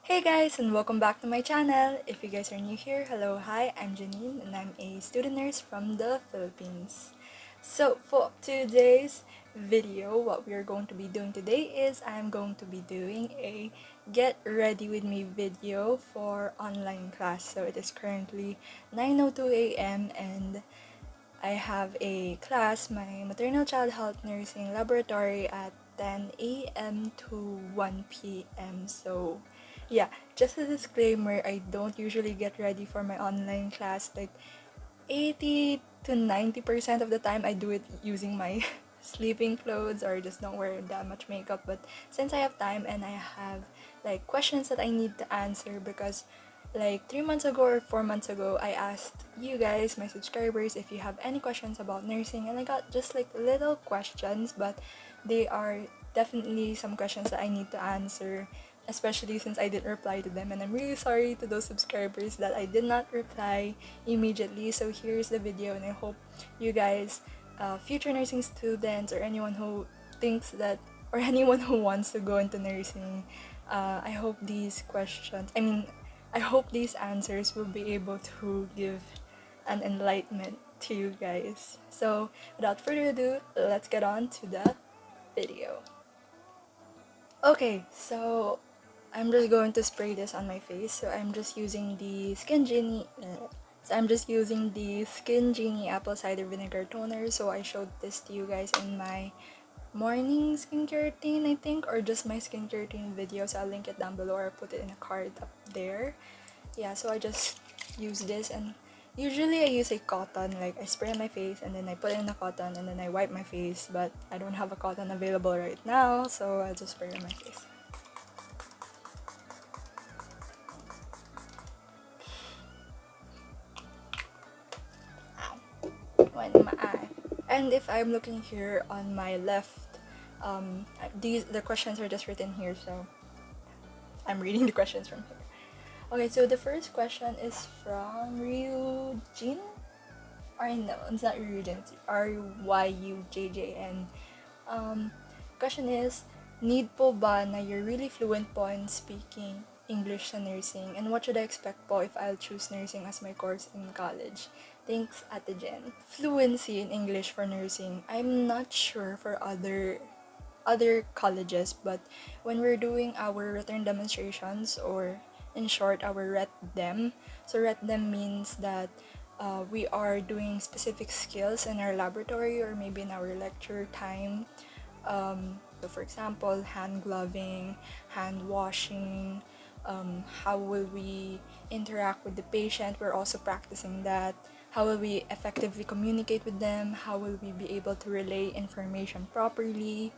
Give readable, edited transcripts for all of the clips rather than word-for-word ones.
Hey guys, and welcome back to my channel. If you guys are new here, hello, hi, I'm Janine and I'm a student nurse from the Philippines. So for today's video, what we are going to be doing today is I'm going to be doing a get ready with me video for online class. So it is currently 9:02 a.m. and I have a class, my maternal child health nursing laboratory at 10 a.m. to 1 p.m. So, yeah, just a disclaimer, I don't usually get ready for my online class. Like 80 to 90% of the time, I do it using my sleeping clothes or just don't wear that much makeup. But since I have time and I have like questions that I need to answer because like 3 months ago or 4 months ago, I asked you guys, my subscribers, if you have any questions about nursing, and I got just like little questions, but they are definitely some questions that I need to answer, especially since I didn't reply to them. And I'm really sorry to those subscribers that I did not reply immediately. So here's the video, and I hope you guys, future nursing students, or anyone who thinks that, or anyone who wants to go into nursing, I hope these questions, I hope these answers will be able to give an enlightenment to you guys. So, without further ado, let's get on to the video. Okay, so I'm just going to spray this on my face. So I'm just using the Skin Genie apple cider vinegar toner. So I showed this to you guys in my morning skincare routine, I think, or just my skincare routine video. So I'll link it down below or put it in a card up there. Yeah, so I just use this, and usually I use a cotton, like I spray on my face and then I put it in the cotton and then I wipe my face, but I don't have a cotton available right now, so I'll just spray on my face. One in my eye. And if I'm looking here on my left, the questions are just written here, so I'm reading the questions from here. Okay, so the first question is from Ryujin. Or no, it's not Ryujin. It's Ryujjn. Question is, need po ba na you're really fluent po in speaking English sa nursing? And what should I expect po if I'll choose nursing as my course in college? Thanks, Ate Jen. Fluency in English for nursing. I'm not sure for other colleges, but when we're doing our return demonstrations, or in short, our RET-DEM, so RET-DEM means that we are doing specific skills in our laboratory or maybe in our lecture time. So for example, hand gloving, hand washing, how will we interact with the patient? We're also practicing that. How will we effectively communicate with them? How will we be able to relay information properly?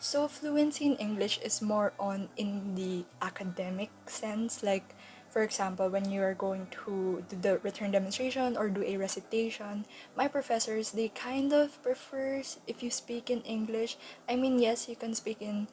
So fluency in English is more on in the academic sense, like for example, when you are going to do the return demonstration or do a recitation, my professors, they kind of prefer if you speak in English. I mean, yes, you can speak in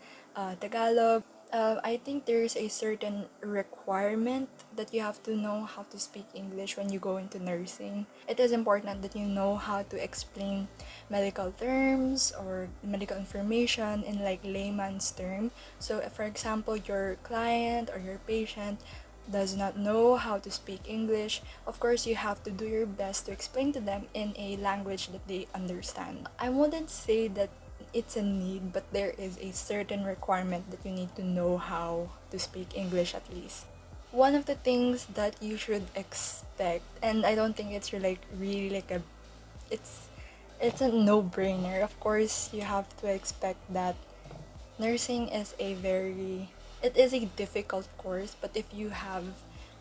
Tagalog. I think there is a certain requirement that you have to know how to speak English when you go into nursing. It is important that you know how to explain medical terms or medical information in like layman's term. So, for example, your client or your patient does not know how to speak English, of course you have to do your best to explain to them in a language that they understand. I wouldn't say that it's a need, but there is a certain requirement that you need to know how to speak English at least. One of the things that you should expect, and I don't think it's like really like it's it's a no-brainer. Of course, you have to expect that nursing is it is a difficult course, but if you have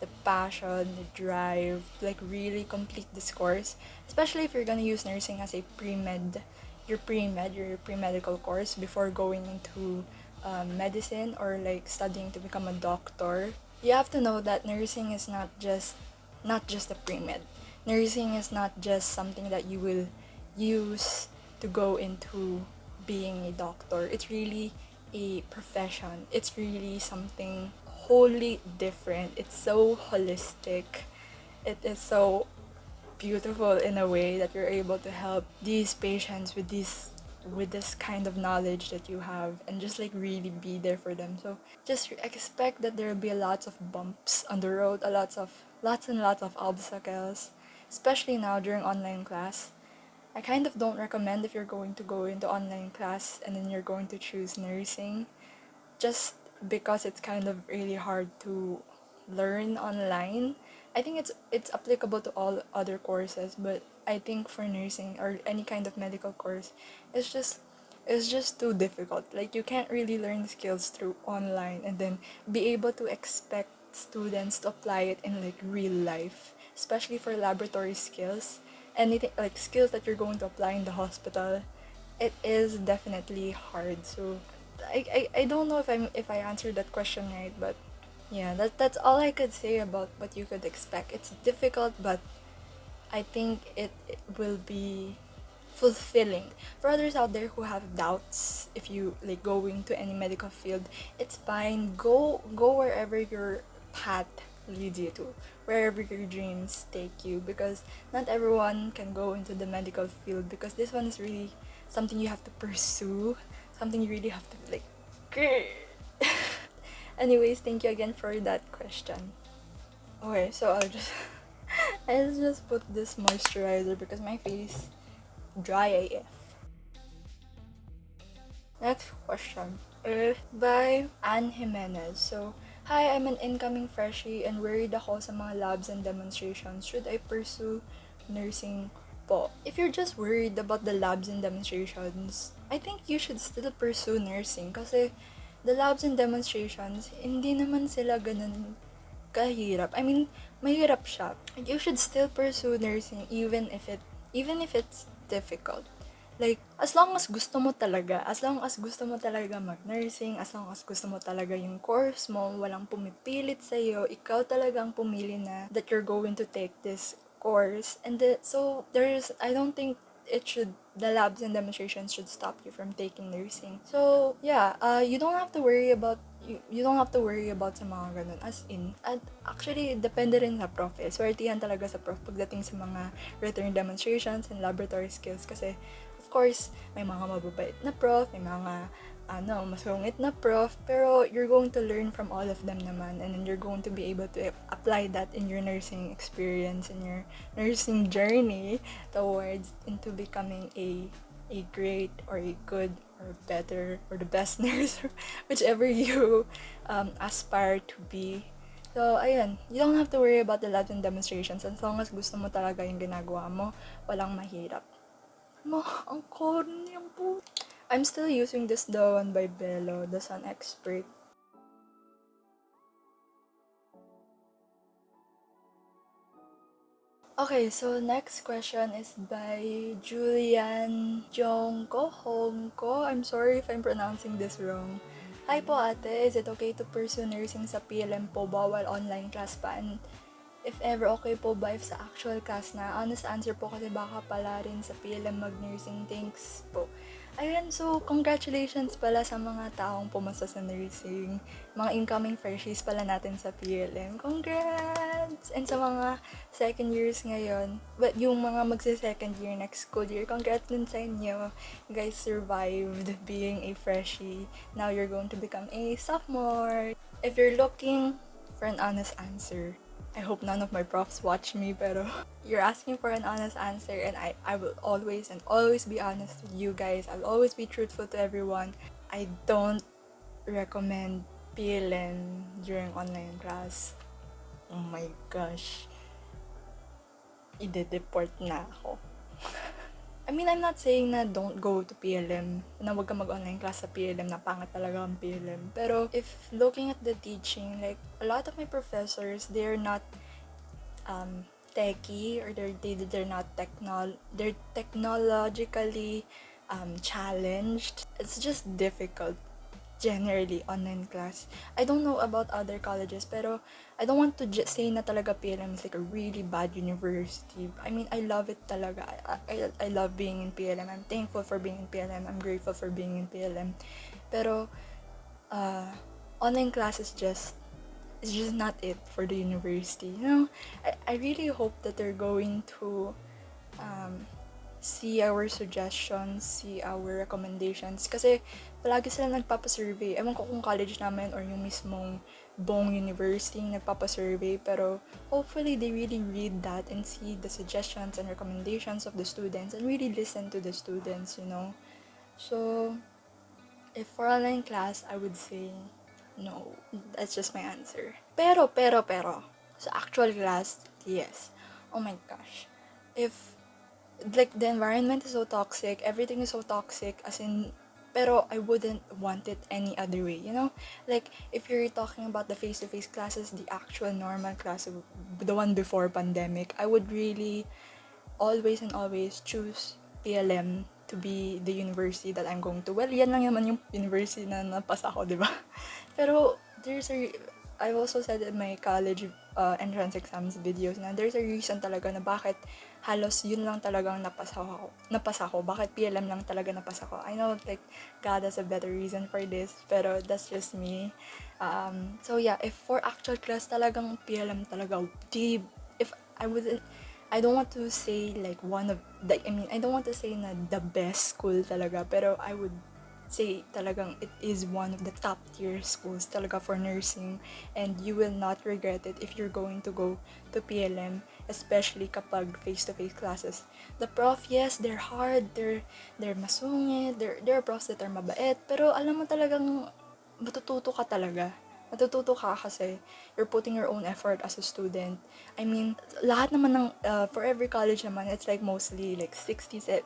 the passion, the drive, to like really complete this course, especially if you're gonna use nursing as a your pre-medical course before going into medicine or like studying to become a doctor, you have to know that nursing is not just a pre-med. Nursing is not just something that you will use to go into being a doctor. It's really a profession. It's really something wholly different. It's so holistic. It is so beautiful in a way that you're able to help these patients with these with this kind of knowledge that you have and just like really be there for them. So just expect that there will be lots of bumps on the road, lots and lots of obstacles, especially now during online class. I kind of don't recommend if you're going to go into online class and then you're going to choose nursing, just because it's kind of really hard to learn online. I think it's applicable to all other courses, but I think for nursing or any kind of medical course, it's just it's just too difficult. Like you can't really learn skills through online and then be able to expect students to apply it in like real life, especially for laboratory skills. Anything like skills that you're going to apply in the hospital, it is definitely hard. So I don't know if I answered that question right, but yeah, that's all I could say about what you could expect. It's difficult, but I think it will be fulfilling. For others out there who have doubts if you like going to any medical field, it's fine. Go wherever your path leads you to, wherever your dreams take you, because not everyone can go into the medical field, because this one is really something you have to pursue, something you really have to like. Anyways, thank you again for that question. Okay, so I'll just put this moisturizer because my face dry AF. Next question is by Ann Jimenez. So, hi, I'm an incoming freshie and worried ako sa mga labs and demonstrations. Should I pursue nursing po? If you're just worried about the labs and demonstrations, I think you should still pursue nursing kasi the labs and demonstrations, hindi naman sila ganun kahirap. I mean, mahirap siya. You should still pursue nursing even if it's difficult. Like, as long as gusto mo talaga mag-nursing, as long as gusto mo talaga yung course mo, walang pumipilit sa'yo, ikaw talagang pumili na that you're going to take this course. And so, I don't think the labs and demonstrations should stop you from taking nursing. So, yeah, you don't have to worry about you don't have to worry about sa mga ganun. As in, at actually, depende rin sa prof eh. Swertihan talaga sa prof pagdating sa mga written demonstrations and laboratory skills. Kasi, of course, may mga mababait na prof, may mga masungit na prof, pero you're going to learn from all of them naman, and then you're going to be able to apply that in your nursing experience, in your nursing journey towards into becoming a great or a good or better or the best nurse, whichever you aspire to be. So, ayun, you don't have to worry about the labs and demonstrations as long as gusto mo talaga yung ginagawa mo, walang mahirap. Ang corny ang po. I'm still using this one by Bello, the Sun Expert. Okay, so next question is by Julian Jongko Hongko. I'm sorry if I'm pronouncing this wrong. Hi po ate, is it okay to pursue nursing sa PLM po ba while online class pa? And if ever okay po ba if sa actual class na? Honest answer po kasi baka pala rin sa PLM mag-nursing. Thanks po. Ayan, so congratulations pala sa mga taong pumasa sa nursing. Mga incoming freshies pala natin sa PLM. Congrats! And sa mga second years ngayon, but yung mga magsa-second year next school year, congrats din sa inyo. You guys survived being a freshie. Now you're going to become a sophomore. If you're looking for an honest answer, I hope none of my profs watch me, pero you're asking for an honest answer, and I will always be honest with you guys. I'll always be truthful to everyone. I don't recommend PLM during online class. Oh my gosh. Ide-deport na ako. I mean, I'm not saying na don't go to PLM, na wag ka mag-online class sa PLM, na pangat talaga ang PLM. Pero if looking at the teaching, like, a lot of my professors, they're not techie, or they're not they're technologically challenged. It's just difficult. Generally, online class. I don't know about other colleges, pero I don't want to say na talaga PLM is like a really bad university. I mean, I love it talaga. I love being in PLM. I'm thankful for being in PLM. I'm grateful for being in PLM. Pero, online class is just not it for the university. You know, I really hope that they're going to see our suggestions, see our recommendations. Kasi palagi sila nagpapasurvey. Ewan ko kung college namin or yung mismong buong university nagpapasurvey. Pero hopefully they really read that and see the suggestions and recommendations of the students and really listen to the students, you know. So, if for online class, I would say no. That's just my answer. Pero, sa actual class, yes. Oh my gosh. If like the environment is so toxic, everything is so toxic, as in, pero I wouldn't want it any other way, you know? Like, if you're talking about the face-to-face classes, the actual normal class, the one before pandemic, I would really always and always choose PLM to be the university that I'm going to. Well, yan lang naman yung university na napasa ko, di ba? Pero, I've also said in my college entrance exams videos na there's a reason talaga na bakit halos yun lang talagang napasa ko. Bakit PLM lang talaga napasa ko. I know, like, God has a better reason for this, pero that's just me. So yeah, if for actual class talagang PLM talaga, if I wouldn't, I don't want to say like I don't want to say na the best school talaga, pero I would say talagang it is one of the top tier schools talaga for nursing, and you will not regret it if you're going to go to PLM, especially kapag face-to-face classes. The prof, yes, they're hard, they're masungit, there are profs that are mabait, pero alam mo talagang matututo ka talaga. Matututo ka kasi you're putting your own effort as a student. I mean, lahat naman ng, for every college naman, it's like mostly like 60, 70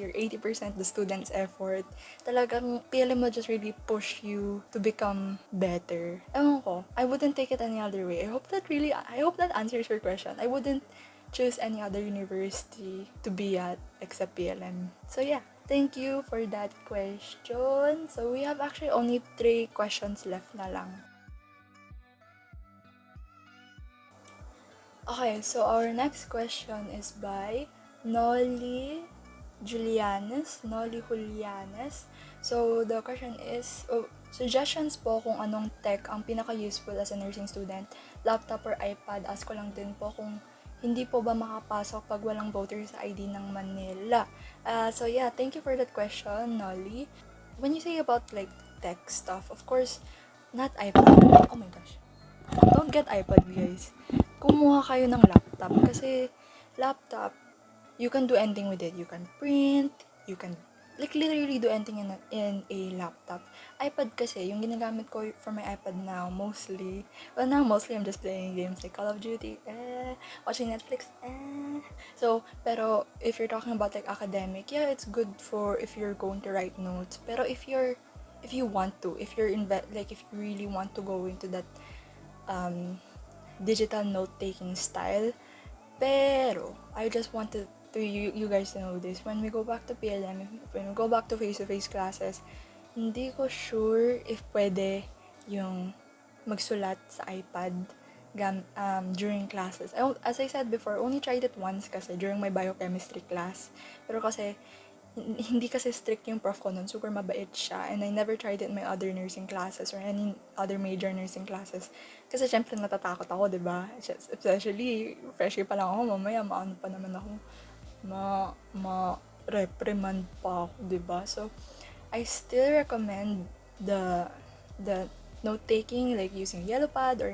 or 80% the student's effort. Talagang PLM will just really push you to become better. Ewan ko, I wouldn't take it any other way. I hope that answers your question. I wouldn't choose any other university to be at except PLM. So yeah. Thank you for that question. So we have actually only 3 questions left na lang. Okay, so our next question is by Nolly Julianes. So the question is, suggestions po kung anong tech ang pinaka-useful as a nursing student, laptop or iPad. Ask ko lang din po kung hindi po ba makapasok pag walang voter's ID ng Manila. So yeah, thank you for that question, Nolly. When you say about like tech stuff, of course, not iPad. Oh my gosh. Don't get iPad, guys. Kumuha kayo ng laptop kasi laptop, you can do anything with it. You can print, you can like literally do anything in a laptop. iPad kasi, yung ginagamit ko for my iPad now, mostly I'm just playing games like Call of Duty, watching Netflix, So, pero if you're talking about like academic, yeah, it's good for if you're going to write notes. Pero if you really want to go into that digital note-taking style, pero I just wanted to you guys to know this. When we go back to PLM, when we go back to face-to-face classes, hindi ko sure if pwede yung magsulat sa iPad during classes. As I said before, only tried it once kasi during my biochemistry class. Pero kasi hindi kasi strict yung prof ko nun, super mabait siya, and I never tried it in my other nursing classes or any other major nursing classes. Kasi syempre natatakot ako, diba? Especially, freshie pa lang ako, mamaya maano pa naman ako, reprimand pa ako, diba? So, I still recommend the note-taking, like using yellow pad or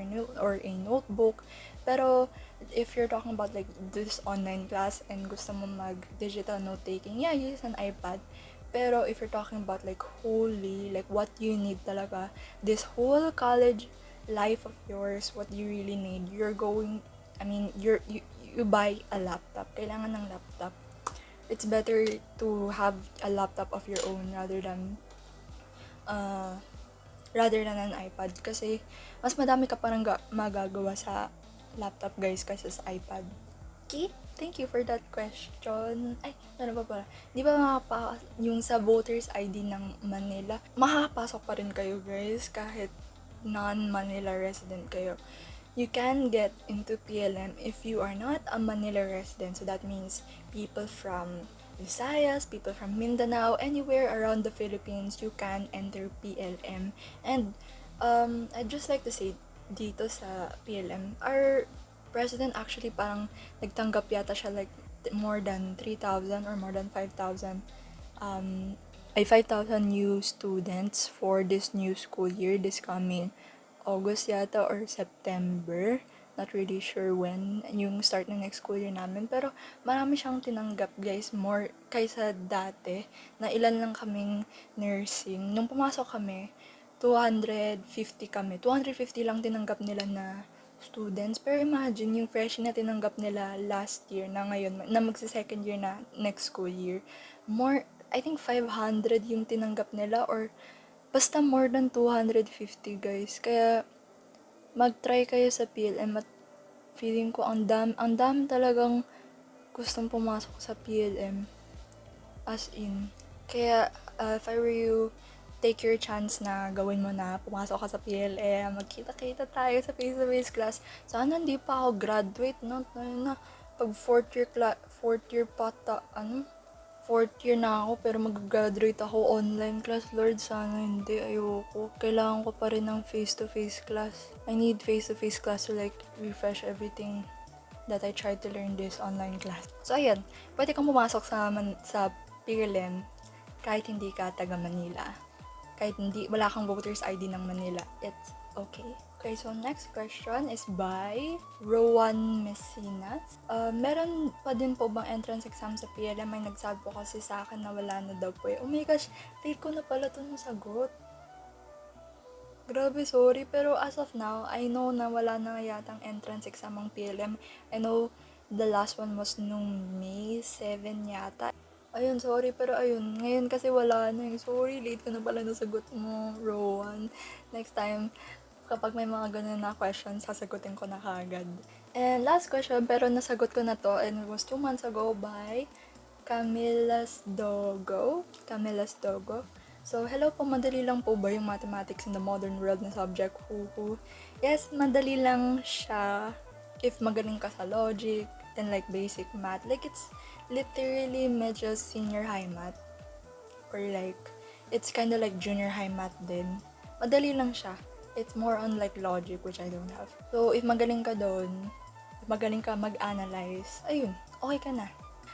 a notebook. Pero, if you're talking about like this online class and gusto mo mag-digital note-taking, yeah, use an iPad. Pero, if you're talking about like wholly, like what you need talaga, this whole college life of yours, what you really need, you buy a laptop. Kailangan ng laptop. It's better to have a laptop of your own rather than an iPad. Kasi, mas madami ka parang magagawa sa laptop, guys, kasi sa iPad. Okay? Thank you for that question. Ay, ano pa pala? Di ba yung sa voters ID ng Manila, makakapasok pa rin kayo, guys, kahit non-Manila resident kayo. You can get into PLM if you are not a Manila resident. So that means people from Visayas, people from Mindanao, anywhere around the Philippines, you can enter PLM. And I'd just like to say, dito sa PLM, our president actually parang nagtanggap yata siya like more than 3,000 or more than 5,000 5,000 new students for this new school year, this coming August yata or September. Not really sure when yung start ng next school year namin. Pero marami siyang tinanggap, guys. More kaysa dati na ilan lang kaming nursing. Nung pumasok kami, 250 kami. 250 lang tinanggap nila na students. Pero imagine, yung freshie na tinanggap nila last year na ngayon, na magsa-second year na next school year, more, I think 500 yung tinanggap nila or basta more than 250, guys. Kaya, mag-try kayo sa PLM at feeling ko ang dami talagang gustong pumasok sa PLM. As in. Kaya, if I were you, take your chance na gawin mo na, pumasok ka sa PLM, magkita-kita tayo sa face-to-face class. Sana hindi pa ako graduate, no? Na, pag fourth year na ako, pero mag-graduate ako online class. Lord, sana hindi, ayoko. Kailangan ko pa rin ng face-to-face class. I need face-to-face class to like refresh everything that I tried to learn this online class. So, ayan, pwede kang pumasok sa PLM kahit hindi ka taga Manila. Kahit wala kang voter's ID ng Manila. It's okay. Okay, so next question is by Rowan Messinas. Meron pa din po bang entrance exam sa PLM? May nagsabi po kasi sa akin na wala na daw po eh. Oh my gosh, late ko na pala ito nasagot. Grabe, sorry. Pero as of now, I know na wala na yatang entrance exam ang PLM. I know the last one was nung May 7 yata. Ayun, sorry. Pero ayun, ngayon kasi wala na. Sorry, late ko na pala nasagot mo, Rowan. Next time, kapag may mga ganun na questions, sasagutin ko na kagad. And last question, pero nasagot ko na to, and it was 2 months ago by Camilas Dogo. So, hello po, madali lang po ba yung mathematics in the modern world na subject? Yes, madali lang siya if magaling ka sa logic and like basic math. Like, it's literally medyo senior high math. Or like, it's kind of like junior high math din. Madali lang siya. It's more on like logic, which I don't have. So, if magaling ka doon, if magaling ka mag-analyze, ayun, okay ka na.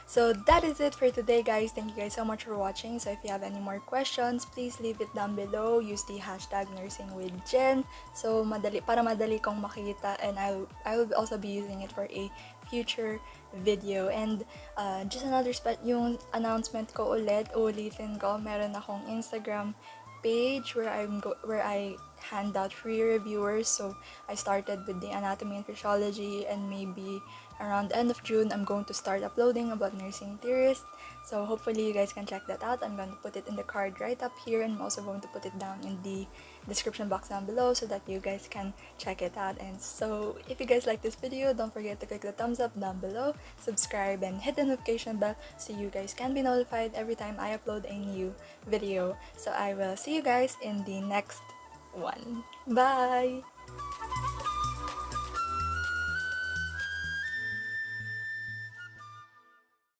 So that is it for today, guys. Thank you guys so much for watching. So if you have any more questions, please leave it down below. Use the hashtag nursingwithjen. So para madali kong makita, and I will also be using it for a future video. And just another yung announcement ko ulitin ko, meron akong Instagram page where I hand out free reviewers. So I started with the anatomy and physiology, and maybe around the end of June I'm going to start uploading about nursing theorists. So hopefully you guys can check that out. I'm going to put it in the card right up here, and I'm also going to put it down in the description box down below so that you guys can check it out. And so if you guys like this video, don't forget to click the thumbs up down below, subscribe, and hit the notification bell so you guys can be notified every time I upload a new video. So I will see you guys in the next one. Bye!